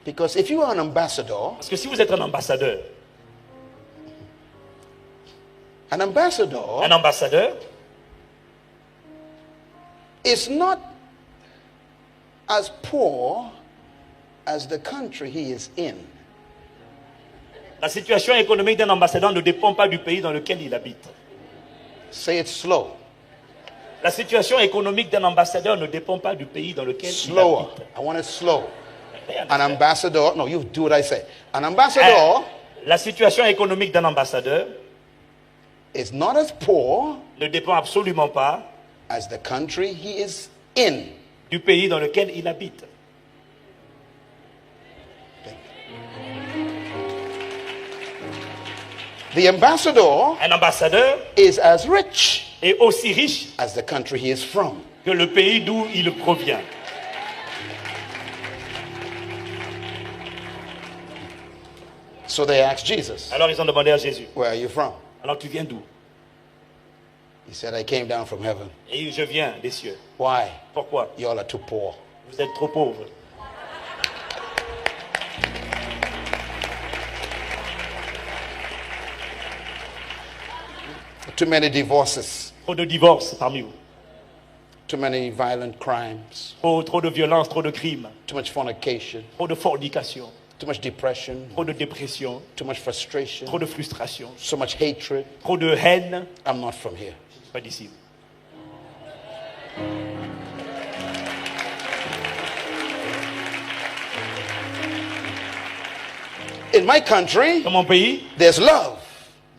Because if you are an ambassador Parce que si vous êtes un ambassadeur is not as poor as the country he is in. La situation économique d'un ambassadeur ne dépend pas du pays dans lequel il habite. Say it slow. La situation économique d'un ambassadeur ne dépend pas du pays dans lequel Slower. il habite. I want it slow. An ambassador, no, you do what I say. An ambassador La situation économique d'un ambassadeur is not as poor ne dépend absolument pas as the country he is in. du pays dans lequel il habite. The ambassador Un ambassadeur is as rich est aussi riche as the country he is from. que le pays d'où il provient. So they asked Jesus, Alors ils ont demandé à Jésus, where are you from? alors tu viens d'où? He said, I came down from heaven. Et je viens des cieux. Why? Pourquoi? You all are too poor. Vous êtes trop pauvres. Too many divorces, Trop de divorces parmi vous. too many violent crimes, Trop de violence, trop de crimes, too much fornication, trop de fornication, too much depression, trop de dépression, too much frustration, trop de frustration, so much hatred. trop de haine. I'm not from here. Je ne suis pas d'ici. In my country, Dans mon pays, there's love,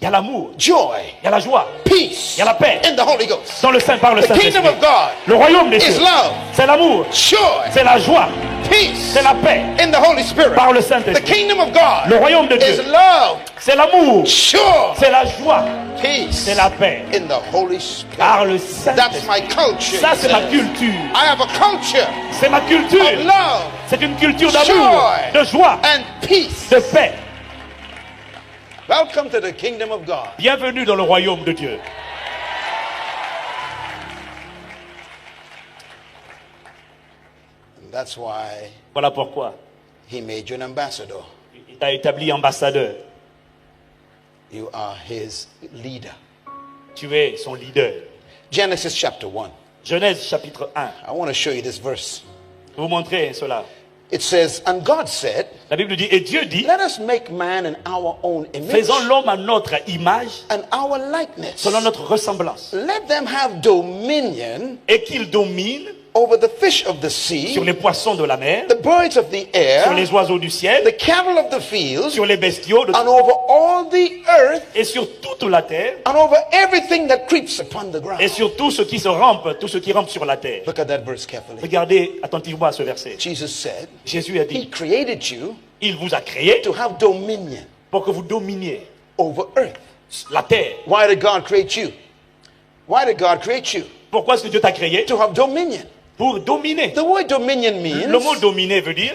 il y a l'amour, joy, il y a la joie, peace, il y a la paix. in the Holy Ghost. Dans le Saint, par le The kingdom Saint-Esprit. of God Le royaume des is cieux, love, c'est l'amour, joy, c'est la joie, peace, c'est la paix. in the Holy Spirit. Par le The Saint-Esprit. kingdom of God Le royaume de is Dieu, love, c'est l'amour, joy, c'est la joie, peace, c'est la paix. in the Holy Spirit. Par le That's Saint-Esprit. my culture. Ça, c'est ma culture. I have a culture C'est ma culture. of love C'est une culture d'amour, Joy. de joie, and peace. de paix. Welcome to the kingdom of God. Bienvenue dans le royaume de Dieu. And that's why Voilà pourquoi he made you an ambassador. il t'a établi ambassadeur. You are his leader. Tu es son leader. Genesis chapter 1. Genèse chapitre 1. I want to show you this verse. Je vais vous montrer cela. It says, and God said, La Bible dit, et Dieu dit, let us make man in our own image faisons l'homme à notre image, and our likeness. selon notre ressemblance, Let them have dominion et qu'il domine over the fish of the sea, sur les poissons de la mer, the birds of the sur air, les oiseaux du ciel, the cattle of the fields, sur les bestiaux de and over all the earth, et sur toute la terre, and over everything that creeps upon the ground. et sur tout ce qui se rampe, tout ce qui rampe sur la terre. Look at that verse carefully. Regardez attentivement à ce verset. Jesus said, Jésus a he dit, created you il vous a créé to have dominion pour que vous dominiez over earth. la terre. Why did God create you? Why did God create you? Pourquoi est-ce que Dieu t'a créé? To have dominion. Pour dominer. The word dominion Le mot means, dominer veut dire,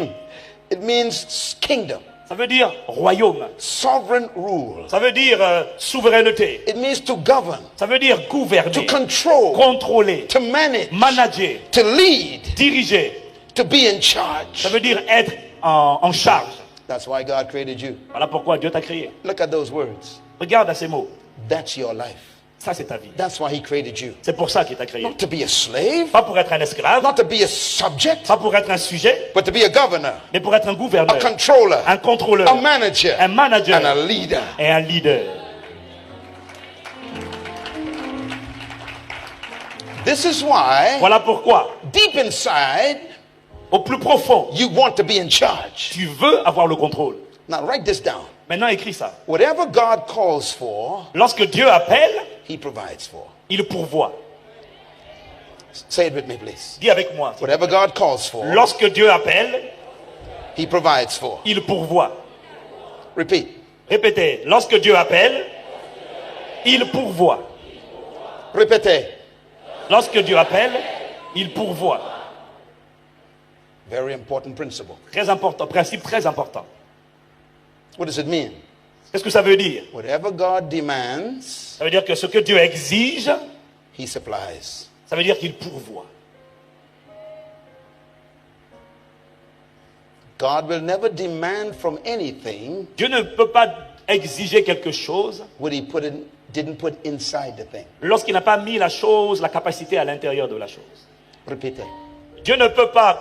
it means kingdom, ça veut dire royaume. sovereign rule. Ça veut dire souveraineté. It means to govern, Ça veut dire to gouverner, control, contrôler, to manage, manager, to lead, diriger. to be in charge. Ça veut dire être en charge. That's why God created you. Voilà pourquoi Dieu t'a créé. Look at those words. Regarde à ces mots. That's your life. Ça, c'est ta vie. That's why he created you. C'est pour ça qu'il t'a créé. Not to be a slave, Pas pour être un esclave, not to be a subject, pas pour être un sujet, but to be a governor, mais pour être un a gouverneur, controller, un contrôleur, a manager, un manager and a leader. et un leader. This is why, Voilà pourquoi, deep inside, au plus profond, you want to be in charge. tu veux avoir le contrôle. Now write this down. Maintenant, écris ça. Whatever God calls for, Lorsque Dieu appelle, he provides for. il pourvoit. Say it with me, please. Dis avec moi. Whatever God calls for, Lorsque Dieu appelle, he provides for. il pourvoit. Repeat. Répétez. Lorsque Dieu appelle, il pourvoit. Répétez. Lorsque Dieu appelle, il pourvoit. Very important principle. Très important, principe très important. What does it mean? Qu'est-ce que ça veut dire? Whatever God demands, Ça veut dire que ce que Dieu exige, he supplies. ça veut dire qu'il pourvoit. God will never demand from anything Dieu ne peut pas exiger quelque chose what he didn't put inside the thing. lorsqu'il n'a pas mis la chose, la capacité à l'intérieur de la chose. Répétez. Dieu ne peut pas.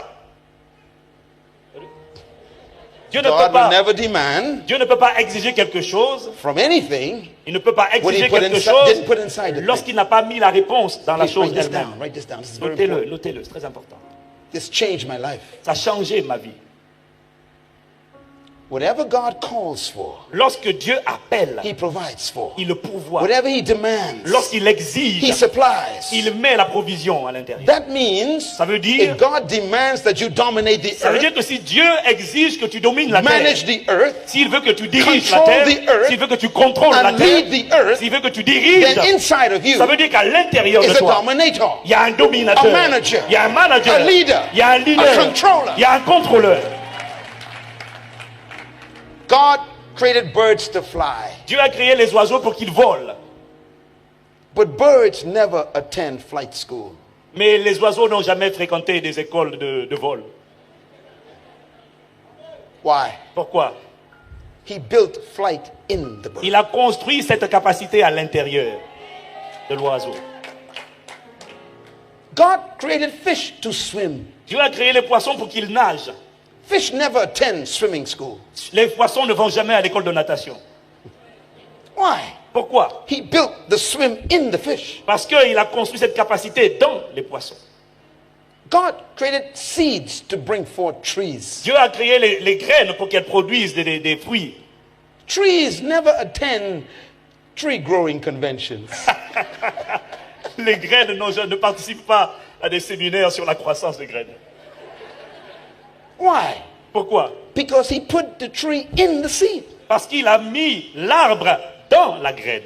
Dieu ne peut God will pas. never demand Dieu ne peut pas exiger quelque chose. from anything Il ne peut pas what he exiger put quelque didn't put chose inside the thing. lorsqu'il n'a pas mis la réponse dans la Please chose write this elle-même. down. Write this down. This is very important. Notez-le, notez-le, c'est très important. This changed my life. Ça a changé ma vie. Whatever God calls for, Lorsque Dieu appelle, he provides for. il le pourvoit. Whatever he demands, Lorsqu'il he exige, supplies. il met la provision à l'intérieur. That means Ça veut dire, if God demands that you dominate the ça veut dire earth, que si Dieu exige que tu domines la manage terre, the earth, s'il veut que tu diriges la control terre, the earth, s'il veut que tu contrôles la and terre, lead the earth, s'il veut que tu diriges, then inside of you ça veut dire qu'à l'intérieur de is a toi, dominator. il y a un dominateur, A manager, il y a un manager, a leader, il y a un leader, a controller. il y a un contrôleur. God created birds to fly, Dieu a créé les oiseaux pour qu'ils volent. but birds never attend flight school. Mais les oiseaux n'ont jamais fréquenté des écoles de vol. Why? Pourquoi? He built flight in the bird. Il a construit cette capacité à l'intérieur de l'oiseau. God created fish to swim. Dieu a créé les poissons pour qu'ils nagent. Fish never attend swimming school. Les poissons ne vont jamais à l'école de natation. Why? Pourquoi? He built the swim in the fish. Parce qu'il a construit cette capacité dans les poissons. God created seeds to bring forth trees. Dieu a créé les graines pour qu'elles produisent des fruits. Trees never attend tree growing conventions. Les graines ne participent pas à des séminaires sur la croissance des graines. Why? Pourquoi? Because he put the tree in the seed. Parce qu'il a mis l'arbre dans la graine.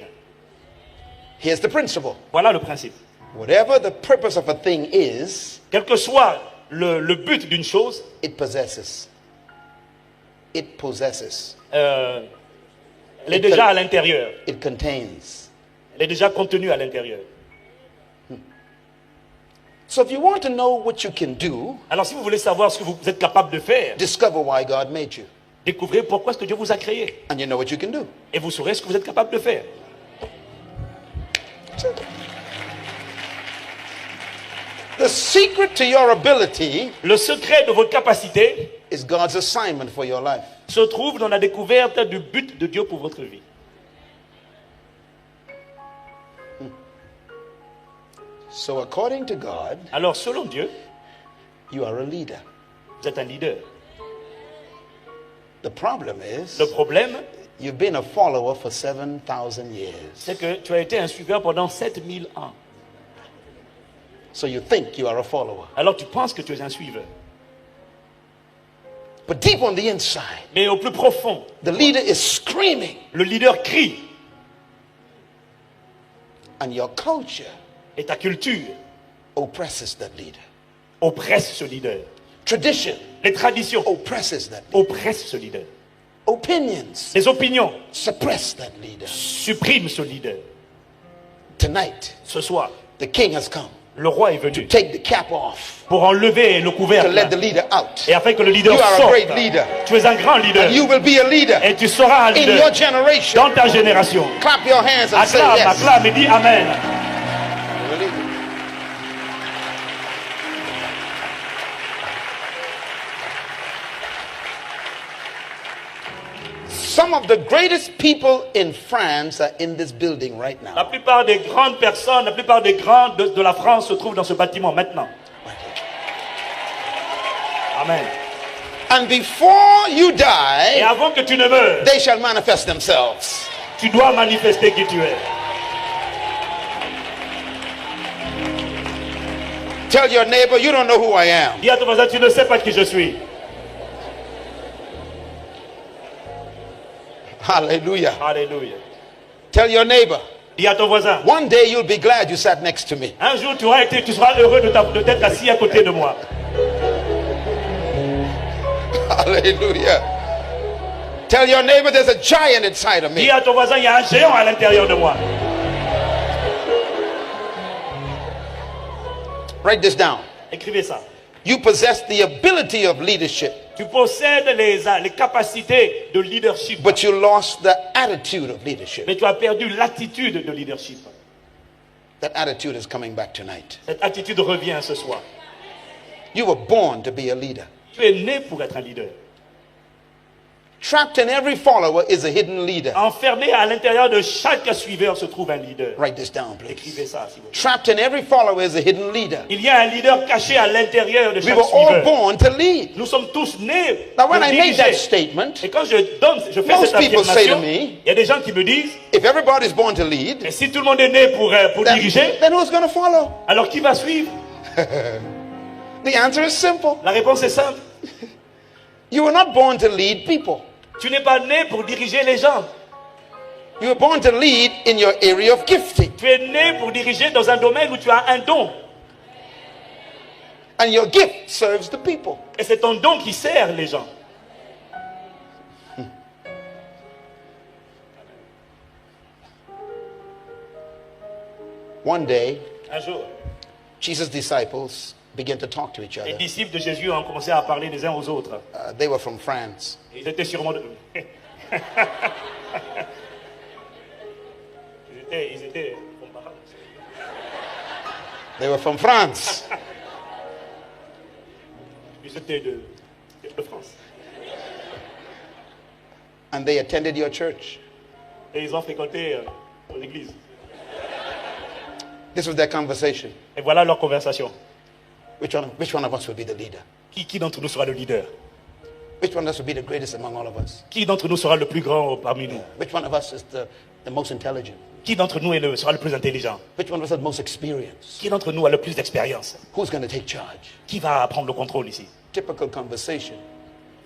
Here's the principle. Voilà le principe. Whatever the purpose of a thing is, Quel que soit le but d'une chose, it possesses. It possesses. elle est déjà à l'intérieur. It contains. Elle est déjà contenue à l'intérieur. So if you want to know what you can do, Alors si vous voulez savoir ce que vous êtes capable de faire, discover why God made you. découvrez pourquoi est-ce que Dieu vous a créé. And you know what you can do. Et vous saurez ce que vous êtes capable de faire. The secret to your ability Le secret de votre capacité is God's assignment for your life. se trouve dans la découverte du but de Dieu pour votre vie. So according to God, Alors selon Dieu, you are a leader. vous êtes un leader. The problem is Le problème, you've been a follower for 7,000 years. c'est que tu as été un suiveur pendant 7000 ans. So you think you are a follower. Alors tu penses que tu es un suiveur. But deep on the inside, Mais au plus profond, the leader is screaming. le leader crie. And your culture Et ta culture oppresses that leader. oppresse ce leader. Tradition Les traditions oppresses that leader. oppressent ce leader. Opinions Les opinions suppress that leader. suppriment ce leader. Tonight, Ce soir, the king has come le roi est to venu take the cap off, pour enlever le to couvercle let the leader out. et afin que le leader You are a sorte. great leader. Tu es un grand leader And you will be a leader et tu seras un in your leader generation. dans ta génération. Clap your hands and say Acclame, yes. acclame et dis Amen. You're a leader. Some of the greatest people in France are in this building right La now. plupart des grandes personnes, la plupart des grands de la France se trouvent dans ce bâtiment maintenant. Amen. And before you Et die, avant que tu ne meures, they shall manifest themselves. tu dois manifester qui tu es. Tell your neighbor, you don't know who I am. Dis à ton voisin, tu ne sais pas qui je suis. Hallelujah. Alléluia. Tell your neighbor, Dis à ton voisin, one day you'll be glad you sat next to me. un jour tu seras heureux de t'être assis à côté de moi. Hallelujah. Tell your neighbor there's a giant inside of me. Dis à ton voisin, il y a un géant à l'intérieur de moi. Write this down. Écrivez ça. You possess the ability of leadership. Tu possèdes les capacités de leadership. but you lost the attitude of leadership. Mais tu as perdu l'attitude de leadership. That attitude is coming back tonight. Cette attitude revient ce soir. You were born to be a leader. Tu es né pour être un leader. Trapped in every follower is a hidden leader. Enfermé à l'intérieur de chaque suiveur se trouve un leader. Write this down, please. Écrivez ça, s'il vous plaît. Trapped in every follower is a hidden leader. Il y a un leader caché à l'intérieur de We chaque were all suiveur. born to lead. Nous sommes tous nés Now, when pour I made that diriger. statement, Et quand je fais most cette people say to affirmation, me, il y a des gens qui me disent, if everybody's born to lead, et si tout le monde est né pour diriger, then who's going to follow? alors qui va suivre? The answer is simple. La réponse est simple. You were not born to lead people. Tu n'es pas né pour diriger les gens. You were born to lead in your area of gifting. Tu es né pour diriger dans un domaine où tu as un don. And your gift serves the people. Et c'est ton don qui sert les gens. One day, Un jour, Jesus' disciples began to talk to each les other. disciples de Jésus ont commencé à parler les uns aux autres. They were from France. Ils étaient sûrement de... ils étaient comparables. They were from France. Ils étaient de France. And they attended your church. Et ils ont fréquenté l'église. This was their conversation. Et voilà leur conversation. Which one of us will be the leader? Qui d'entre nous sera le leader? Which one of us will be the greatest among all of us? Qui d'entre nous sera le plus grand parmi nous? Which one of us is the most intelligent? Qui d'entre nous sera le plus intelligent? Which one of us has the most experience? Qui d'entre nous a le plus d'expérience? Who's going to take charge? Qui va prendre le contrôle ici? Typical conversation.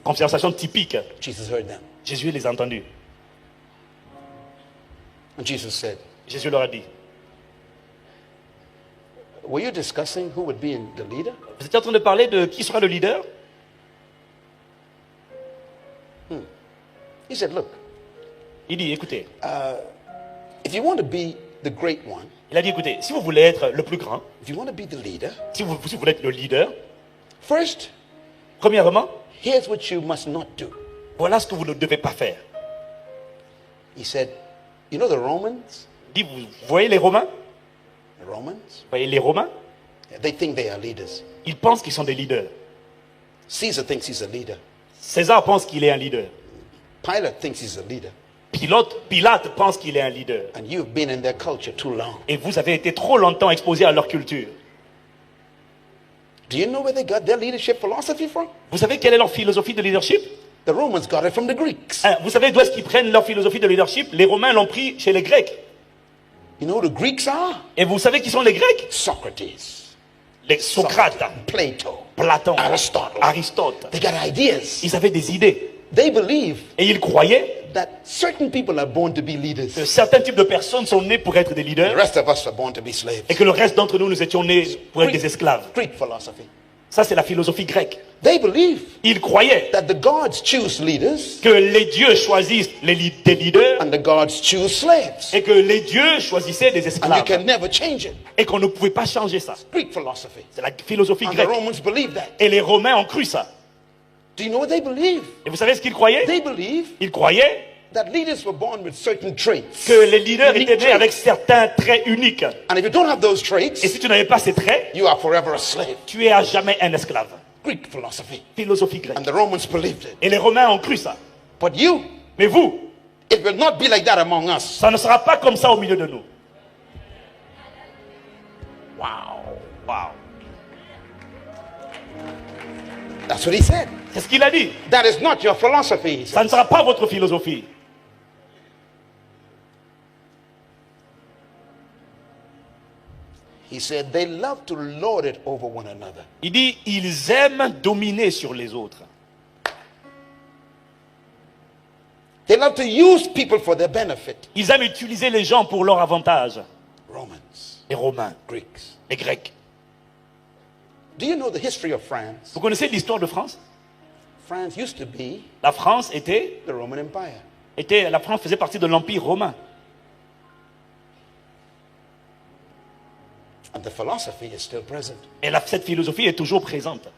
Conversation typique. Jesus heard them. Jésus les a entendus. And Jesus said, Jésus leur a dit, were you discussing who would be the leader? vous étiez en train de parler de qui sera le leader? He said, look, Il dit, écoutez, if you want to be the great one, il a dit, écoutez, si vous voulez être le plus grand, if you want to be the leader, si vous voulez être le leader, first, premièrement, here's what you must not do. voilà ce que vous ne devez pas faire. He said, you know the Romans? Il dit, vous voyez les Romains? The Romans? Vous voyez les Romains? They think they are leaders. Ils pensent qu'ils sont des leaders. Caesar thinks he's a leader. César pense qu'il est un leader. Pilate thinks he's a leader. Pilate pense qu'il est un leader. And you've been in their culture too long. Et vous avez été trop longtemps exposé à leur culture. Do you know where they got their leadership philosophy from? Vous savez quelle est leur philosophie de leadership? The Romans got it from the Greeks. Vous savez d'où est-ce qu'ils prennent leur philosophie de leadership? Les Romains l'ont pris chez les Grecs. You know who the Greeks are? Et vous savez qui sont les Grecs? Socrates, Les Socrates, Plato, Platon, Aristotle. Aristote. They got ideas. Ils avaient des idées. They believe Et ils croyaient that certain people are born to be que leaders. certains types de personnes sont nés pour être des The leaders rest of us are born to be slaves. et que le reste d'entre nous, nous étions nés pour être des esclaves. Greek philosophy. Ça, c'est la philosophie grecque. They believe Ils croyaient that the gods choose leaders que les dieux choisissent des leaders and the gods choose slaves. et que les dieux choisissaient des And you esclaves can never change it. et qu'on ne pouvait pas changer ça. Greek philosophy. C'est la philosophie And the grecque. Romans believe that. Et les Romains ont cru ça. Do you know what they believe? Et vous savez ce qu'ils croyaient? They believe Ils croyaient that leaders were born with certain traits. que les leaders Unique étaient nés traits. avec certains traits uniques. And if you don't have those Et traits, si tu n'avais pas ces traits, you are forever a slave. tu es à jamais un esclave. Greek philosophy. Philosophie grecque. And the Romans believed it. Et les Romains ont cru ça. But you, Mais vous, it will not be like that among us. ça ne sera pas comme ça au milieu de nous. Wow. Wow. That's what he said. C'est ce qu'il a dit. That is not your philosophy. He said. Ça ne sera pas votre philosophie. He said they love to lord it over one another. Il dit, ils aiment dominer sur les autres. They love to use people for their benefit. Ils aiment utiliser les gens pour leur avantage. Romans, Les Romains, Greeks. les Grecs. Do you know the history of France? Vous connaissez l'histoire de France? France used to be La France the Roman Empire. la France faisait partie de l'Empire romain. And the philosophy is still present. Et cette philosophie est toujours présente.